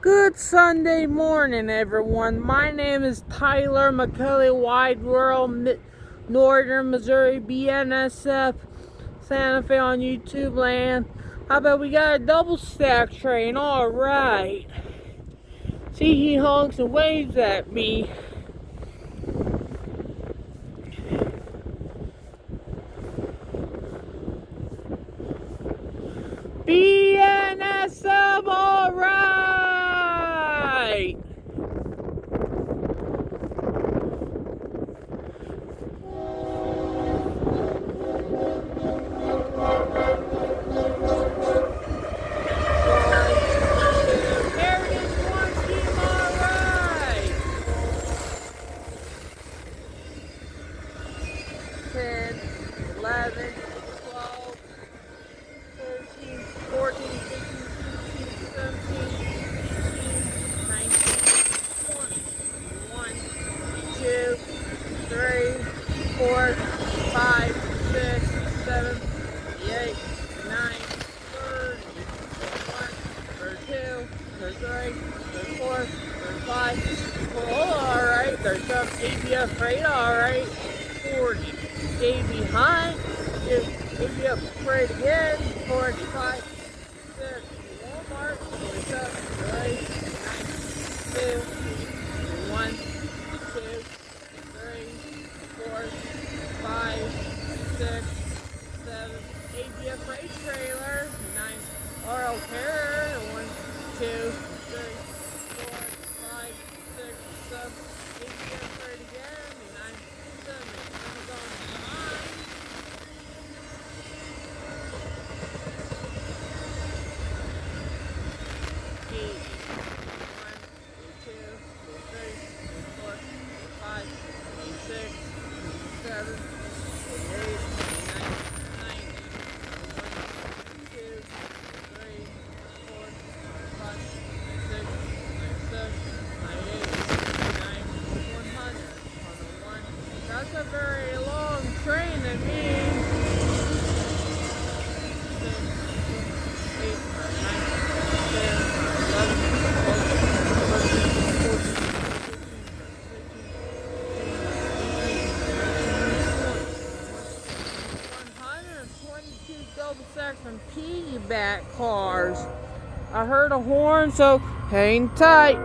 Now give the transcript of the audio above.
Good Sunday morning, everyone. My name is Tyler McCully, Wide World, Northern Missouri, BNSF, Santa Fe on YouTubeland. How about we got a double stack train? Alright. See, he honks and waves at me. BNSF, alright! Ten, 11, 12, 13, 14, 15, 16, 17, 18, 19, 20, 1, 2, 3, 4, 5, 6, 7, 8, 9, 30, 31, 32, 33, 34, 35, alright, there's some ABF rate, alright, 40. Stay behind, if you upgrade again, 45, 6, Walmart, 47, 48, 2, 1, 2, 3, 4, 5, 6, 7, ABF freight trailer, 9, RL carrier, 1, 2, 3, 4, 5, 6, 7, ABF freight again, 9, 7, That's a very long train to me. 122 double stacks from Piggyback cars. I heard a horn, so hang tight.